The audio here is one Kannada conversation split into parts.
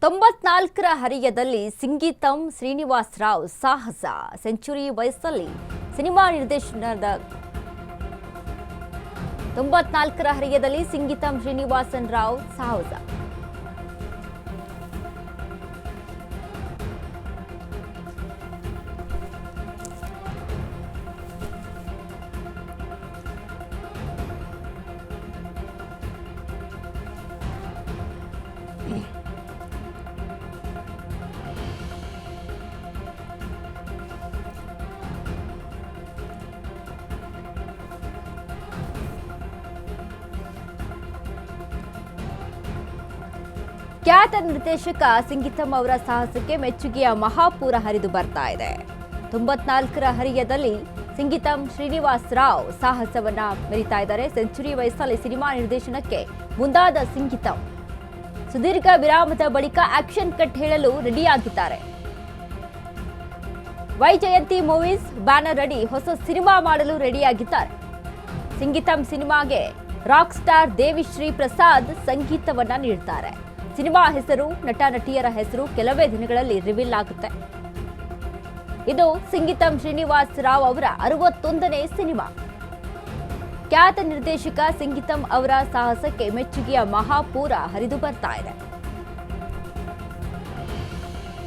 94ರ ಹರಿಯದಲ್ಲಿ ಸಿಂಗೀತಂ ಶ್ರೀನಿವಾಸ್ ರಾವ್ ಸಾಹಸ ಸೆಂಚುರಿ ವಯಸ್ಸಲ್ಲಿ ಸಿನಿಮಾ ನಿರ್ದೇಶನದ 94ರ ಹರಿಯದಲ್ಲಿ ಸಿಂಗೀತಂ ಶ್ರೀನಿವಾಸನ್ ರಾವ್ ಸಾಹಸ ಖ್ಯಾತ ನಿರ್ದೇಶಕ ಸಿಂಗೀತಂ ಅವರ ಸಾಹಸಕ್ಕೆ ಮೆಚ್ಚುಗೆಯ ಮಹಾಪೂರ ಹರಿದು ಬರ್ತಾ ಇದೆ. 94ರ ಹರಿಯದಲ್ಲಿ ಸಿಂಗೀತಂ ಶ್ರೀನಿವಾಸ್ ರಾವ್ ಸಾಹಸವನ್ನ ಮೆರಿತಾ ಇದ್ದಾರೆ. ಸೆಂಚುರಿ ವಯಸ್ಸಲ್ಲಿ ಸಿನಿಮಾ ನಿರ್ದೇಶನಕ್ಕೆ ಮುಂದಾದ ಸಿಂಗೀತಂ ಸುದೀರ್ಘ ವಿರಾಮದ ಬಳಿಕ ಆಕ್ಷನ್ ಕಟ್ ಹೇಳಲು ರೆಡಿಯಾಗಿದ್ದಾರೆ. ವೈಜಯಂತಿ ಮೂವೀಸ್ ಬ್ಯಾನರ್ ಅಡಿ ಹೊಸ ಸಿನಿಮಾ ಮಾಡಲು ರೆಡಿಯಾಗಿದ್ದಾರೆ. ಸಿಂಗೀತಂ ಸಿನಿಮಾಗೆ ರಾಕ್ ಸ್ಟಾರ್ ದೇವಿಶ್ರೀ ಪ್ರಸಾದ್ ಸಂಗೀತವನ್ನ ನೀಡುತ್ತಾರೆ. ಸಿನಿಮಾ ಹೆಸರು, ನಟ ನಟಿಯರ ಹೆಸರು ಕೆಲವೇ ದಿನಗಳಲ್ಲಿ ರಿವೀಲ್ ಆಗುತ್ತೆ. ಇದು ಸಿಂಗೀತಂ ಶ್ರೀನಿವಾಸ್ ರಾವ್ ಅವರ 61ನೇ ಸಿನಿಮಾ. ಖ್ಯಾತ ನಿರ್ದೇಶಕ ಸಿಂಗೀತಂ ಅವರ ಸಾಹಸಕ್ಕೆ ಮೆಚ್ಚುಗೆಯ ಮಹಾಪೂರ ಹರಿದು ಬರ್ತಾ ಇದೆ.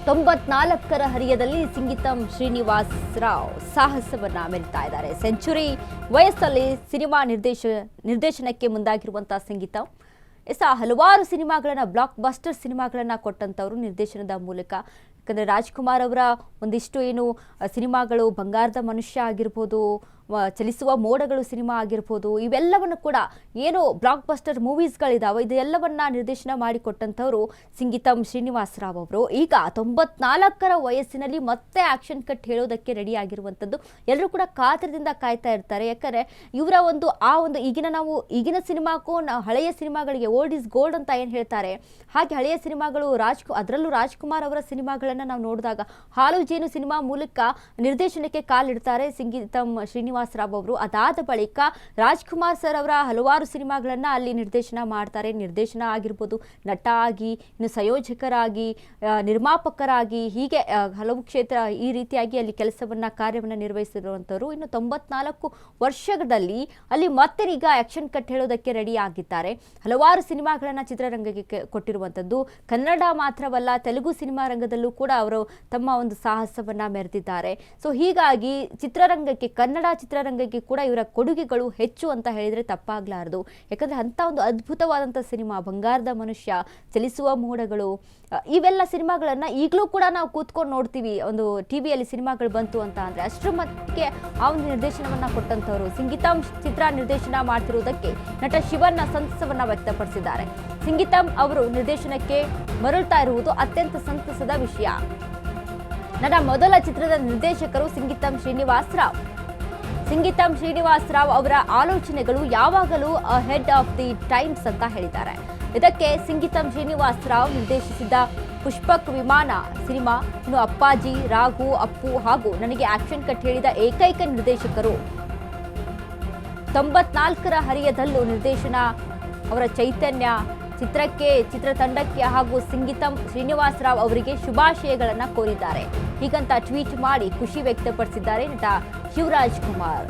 94ರ ಹರಿಯದಲ್ಲಿ ಸಿಂಗೀತಂ ಶ್ರೀನಿವಾಸ್ ರಾವ್ ಸಾಹಸವನ್ನ ಮೆರಿತಾ ಇದ್ದಾರೆ. ಸೆಂಚುರಿ ವಯಸ್ಸಲ್ಲಿ ಸಿನಿಮಾ ನಿರ್ದೇಶನಕ್ಕೆ ಮುಂದಾಗಿರುವಂತಹ ಸಿಂಗೀತಂ ಹಲವಾರು ಸಿನಿಮಾಗಳನ್ನ ಬ್ಲಾಕ್ ಬಸ್ಟರ್ ಸಿನಿಮಾಗಳನ್ನ ಕೊಟ್ಟಂತವರು ನಿರ್ದೇಶನದ ಮೂಲಕ. ಯಾಕಂದ್ರೆ ರಾಜ್ಕುಮಾರ್ ಅವರ ಒಂದಿಷ್ಟು ಸಿನಿಮಾಗಳು ಬಂಗಾರದ ಮನುಷ್ಯ ಆಗಿರ್ಬೋದು, ಚಲಿಸುವ ಮೋಡಗಳು ಸಿನಿಮಾ ಆಗಿರ್ಬೋದು, ಇವೆಲ್ಲವನ್ನು ಕೂಡ ಬ್ಲಾಕ್ ಬಸ್ಟರ್ ಮೂವೀಸ್ಗಳಿದಾವೆ, ಇದೆಲ್ಲವನ್ನ ನಿರ್ದೇಶನ ಮಾಡಿಕೊಟ್ಟಂಥವ್ರು ಸಿಂಗೀತಂ ಶ್ರೀನಿವಾಸ್ ರಾವ್ ಅವರು. ಈಗ 94ರ ವಯಸ್ಸಿನಲ್ಲಿ ಮತ್ತೆ ಆಕ್ಷನ್ ಕಟ್ ಹೇಳೋದಕ್ಕೆ ರೆಡಿ ಆಗಿರುವಂಥದ್ದು ಎಲ್ಲರೂ ಕೂಡ ಕಾತರದಿಂದ ಕಾಯ್ತಾ ಇರ್ತಾರೆ. ಯಾಕಂದ್ರೆ ಇವರ ಈಗಿನ ಸಿನಿಮಾಕ್ಕೂ ಹಳೆಯ ಸಿನಿಮಾಗಳಿಗೆ ಓಲ್ಡ್ ಇಸ್ ಗೋಲ್ಡ್ ಅಂತ ಏನು ಹೇಳ್ತಾರೆ, ಹಾಗೆ ಹಳೆಯ ಸಿನಿಮಾಗಳು ಅದರಲ್ಲೂ ರಾಜ್ಕುಮಾರ್ ಅವರ ಸಿನಿಮಾಗಳನ್ನ ನಾವು ನೋಡಿದಾಗ ಹಾಲು ಜೇನು ಸಿನಿಮಾ ಮೂಲಕ ನಿರ್ದೇಶನಕ್ಕೆ ಕಾಲಿಡ್ತಾರೆ ಸಿಂಗೀತಂ ಶ್ರೀನಿವಾಸ್ ರಾವ್ ಅವರು. ಅದಾದ ಬಳಿಕ ರಾಜ್ಕುಮಾರ್ ಸರ್ ಅವರ ಹಲವಾರು ಸಿನಿಮಾಗಳನ್ನ ಅಲ್ಲಿ ನಿರ್ದೇಶನ ಮಾಡ್ತಾರೆ. ನಿರ್ದೇಶನ ಆಗಿರ್ಬೋದು, ನಟ ಆಗಿ, ಇನ್ನು ಸಂಯೋಜಕರಾಗಿ, ನಿರ್ಮಾಪಕರಾಗಿ, ಹೀಗೆ ಹಲವು ಕ್ಷೇತ್ರ ಈ ರೀತಿಯಾಗಿ ಅಲ್ಲಿ ಕಾರ್ಯವನ್ನ ನಿರ್ವಹಿಸಿರುವಂತವರು. ಇನ್ನು 94 ವರ್ಷದಲ್ಲಿ ಅಲ್ಲಿ ಮತ್ತೆ ಈಗ ಆಕ್ಷನ್ ಕಟ್ ಹೇಳೋದಕ್ಕೆ ರೆಡಿ ಆಗಿದ್ದಾರೆ. ಹಲವಾರು ಸಿನಿಮಾಗಳನ್ನ ಚಿತ್ರರಂಗಕ್ಕೆ ಕೊಟ್ಟಿರುವಂತದ್ದು. ಕನ್ನಡ ಮಾತ್ರವಲ್ಲ, ತೆಲುಗು ಸಿನಿಮಾ ರಂಗದಲ್ಲೂ ಕೂಡ ಅವರು ತಮ್ಮ ಒಂದು ಸಾಹಸವನ್ನ ಮೆರೆದಿದ್ದಾರೆ. ಸೊ ಹೀಗಾಗಿ ಕನ್ನಡ ಚಿತ್ರರಂಗಕ್ಕೆ ಕೂಡ ಇವರ ಕೊಡುಗೆಗಳು ಹೆಚ್ಚು ಅಂತ ಹೇಳಿದ್ರೆ ತಪ್ಪಾಗ್ಲಾರದು. ಯಾಕಂದ್ರೆ ಅಂತ ಒಂದು ಅದ್ಭುತವಾದಂಥ ಸಿನಿಮಾ ಬಂಗಾರದ ಮನುಷ್ಯ, ಚಲಿಸುವ ಮೋಡಗಳು, ಇವೆಲ್ಲ ಸಿನಿಮಾಗಳನ್ನ ಈಗಲೂ ಕೂಡ ನಾವು ಕೂತ್ಕೊಂಡು ನೋಡ್ತೀವಿ. ಒಂದು ಟಿವಿಯಲ್ಲಿ ಸಿನಿಮಾಗಳು ಬಂತು ಅಂತ ಅಂದ್ರೆ ಅಷ್ಟರ ಮಟ್ಟಿಗೆ ಆ ಒಂದು ನಿರ್ದೇಶನವನ್ನ ಕೊಟ್ಟಂತವರು. ಸಿಂಗೀತಂ ಚಿತ್ರ ನಿರ್ದೇಶನ ಮಾಡ್ತಿರುವುದಕ್ಕೆ ನಟ ಶಿವಣ್ಣ ಸಂತಸವನ್ನ ವ್ಯಕ್ತಪಡಿಸಿದ್ದಾರೆ. ಸಿಂಗೀತಂ ಅವರು ನಿರ್ದೇಶನಕ್ಕೆ ಮರಳ್ತಾ ಇರುವುದು ಅತ್ಯಂತ ಸಂತಸದ ವಿಷಯ. ನನ್ನ ಮೊದಲ ಚಿತ್ರದ ನಿರ್ದೇಶಕರು ಸಿಂಗೀತಂ ಶ್ರೀನಿವಾಸ್ ರಾವ್. ಸಿಂಗೀತಂ ಶ್ರೀನಿವಾಸ್ ರಾವ್ ಅವರ ಆಲೋಚನೆಗಳು ಯಾವಾಗಲೂ ಹೆಡ್ ಆಫ್ ದಿ ಟೈಮ್ಸ್ ಅಂತ ಹೇಳಿದ್ದಾರೆ. ಇದಕ್ಕೆ ಸಿಂಗೀತಂ ಶ್ರೀನಿವಾಸ್ ರಾವ್ ನಿರ್ದೇಶಿಸಿದ ಪುಷ್ಪಕ್ ವಿಮಾನ ಸಿನಿಮಾ, ಇನ್ನು ಅಪ್ಪಾಜಿ, ರಾಘು, ಅಪ್ಪು ಹಾಗೂ ನನಗೆ ಆಕ್ಷನ್ ಕಟ್ ಹೇಳಿದ ಏಕೈಕ ನಿರ್ದೇಶಕರು. 94ರ ಹರಿಯದಲ್ಲೂ ನಿರ್ದೇಶನ ಅವರ ಚೈತನ್ಯ ಚಿತ್ರತಂಡಕ್ಕೆ ಹಾಗೂ ಸಿಂಗೀತಂ ಶ್ರೀನಿವಾಸ್ ರಾವ್ ಅವರಿಗೆ ಶುಭಾಶಯಗಳನ್ನ ಕೋರಿದ್ದಾರೆ. ಹೀಗಂತ ಟ್ವೀಟ್ ಮಾಡಿ ಖುಷಿ ವ್ಯಕ್ತಪಡಿಸಿದ್ದಾರೆ ನಟ ಶಿವರಾಜ್ ಕುಮಾರ್.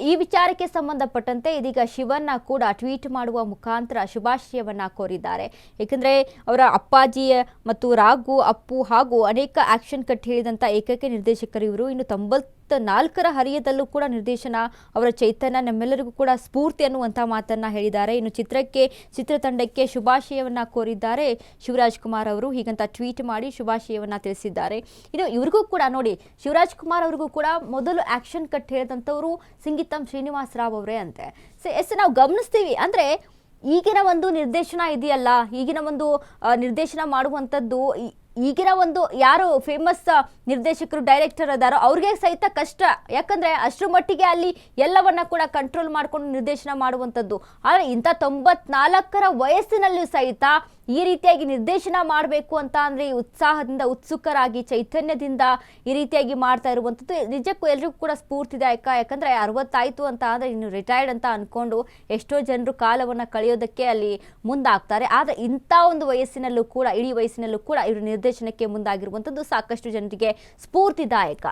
ಈ ವಿಚಾರಕ್ಕೆ ಸಂಬಂಧಪಟ್ಟಂತೆ ಇದೀಗ ಶಿವಣ್ಣ ಕೂಡ ಟ್ವೀಟ್ ಮಾಡುವ ಮುಖಾಂತರ ಶುಭಾಶಯವನ್ನ ಕೋರಿದ್ದಾರೆ. ಏಕೆಂದರೆ ಅವರ ಅಪ್ಪಾಜಿ ಮತ್ತು ರಾಘು, ಅಪ್ಪು ಹಾಗೂ ಅನೇಕ ಆಕ್ಷನ್ ಕಟ್ ಹೇಳಿದಂಥ ಏಕೈಕ ನಿರ್ದೇಶಕರು ಇವರು. ಇನ್ನು 94ರ ಹರಿಯದಲ್ಲೂ ಕೂಡ ನಿರ್ದೇಶನ ಅವರ ಚೈತನ್ಯ ನಮ್ಮೆಲ್ಲರಿಗೂ ಕೂಡ ಸ್ಫೂರ್ತಿ ಅನ್ನುವಂಥ ಮಾತನ್ನ ಹೇಳಿದ್ದಾರೆ. ಇನ್ನು ಚಿತ್ರತಂಡಕ್ಕೆ ಶುಭಾಶಯವನ್ನ ಕೋರಿದ್ದಾರೆ ಶಿವರಾಜ್ ಕುಮಾರ್ ಅವರು. ಹೀಗಂತ ಟ್ವೀಟ್ ಮಾಡಿ ಶುಭಾಶಯವನ್ನ ತಿಳಿಸಿದ್ದಾರೆ. ಇನ್ನು ಇವ್ರಿಗೂ ಕೂಡ ನೋಡಿ, ಶಿವರಾಜ್ ಕುಮಾರ್ ಅವ್ರಿಗೂ ಕೂಡ ಮೊದಲು ಆಕ್ಷನ್ ಕಟ್ ಹೇಳಿದಂಥವ್ರು ಸಿಂಗೀತಂ ಶ್ರೀನಿವಾಸ್ ರಾವ್ ಅವರೇ ಅಂತೆ. ನಾವು ಗಮನಿಸ್ತೀವಿ ಅಂದ್ರೆ ಈಗಿನ ಒಂದು ನಿರ್ದೇಶನ ಇದೆಯಲ್ಲ, ಈಗಿನ ಒಂದು ನಿರ್ದೇಶನ ಮಾಡುವಂಥದ್ದು ಈಗಿನ ಒಂದು ಯಾರು ಫೇಮಸ್ ನಿರ್ದೇಶಕರು ಡೈರೆಕ್ಟರ್ ಅದಾರೋ ಅವ್ರಿಗೆ ಸಹಿತ ಕಷ್ಟ. ಯಾಕಂದ್ರೆ ಅಷ್ಟರ ಮಟ್ಟಿಗೆ ಅಲ್ಲಿ ಎಲ್ಲವನ್ನ ಕೂಡ ಕಂಟ್ರೋಲ್ ಮಾಡ್ಕೊಂಡು ನಿರ್ದೇಶನ ಮಾಡುವಂಥದ್ದು. ಆದರೆ ಇಂಥ 94ರ ವಯಸ್ಸಿನಲ್ಲೂ ಸಹಿತ ಈ ರೀತಿಯಾಗಿ ನಿರ್ದೇಶನ ಮಾಡಬೇಕು ಅಂತ ಅಂದ್ರೆ ಉತ್ಸಾಹದಿಂದ ಉತ್ಸುಕರಾಗಿ ಚೈತನ್ಯದಿಂದ ಈ ರೀತಿಯಾಗಿ ಮಾಡ್ತಾ ಇರುವಂಥದ್ದು ನಿಜಕ್ಕೂ ಎಲ್ರಿಗೂ ಕೂಡ ಸ್ಫೂರ್ತಿದಾಯಕ. ಯಾಕಂದ್ರೆ 60 ಆಯ್ತು ಅಂತ ಅಂದ್ರೆ ಇನ್ನು ರಿಟೈರ್ಡ್ ಅಂತ ಅನ್ಕೊಂಡು ಎಷ್ಟೋ ಜನರು ಕಾಲವನ್ನ ಕಳೆಯೋದಕ್ಕೆ ಅಲ್ಲಿ ಮುಂದಾಗ್ತಾರೆ. ಆದ್ರೆ ಇಂಥ ಒಂದು ವಯಸ್ಸಿನಲ್ಲೂ ಕೂಡ ಇಡೀ ವಯಸ್ಸಿನಲ್ಲೂ ಕೂಡ ಇವರು ನಿರ್ದೇಶನಕ್ಕೆ ಮುಂದಾಗಿರುವಂಥದ್ದು ಸಾಕಷ್ಟು ಜನರಿಗೆ ಸ್ಫೂರ್ತಿದಾಯಕ.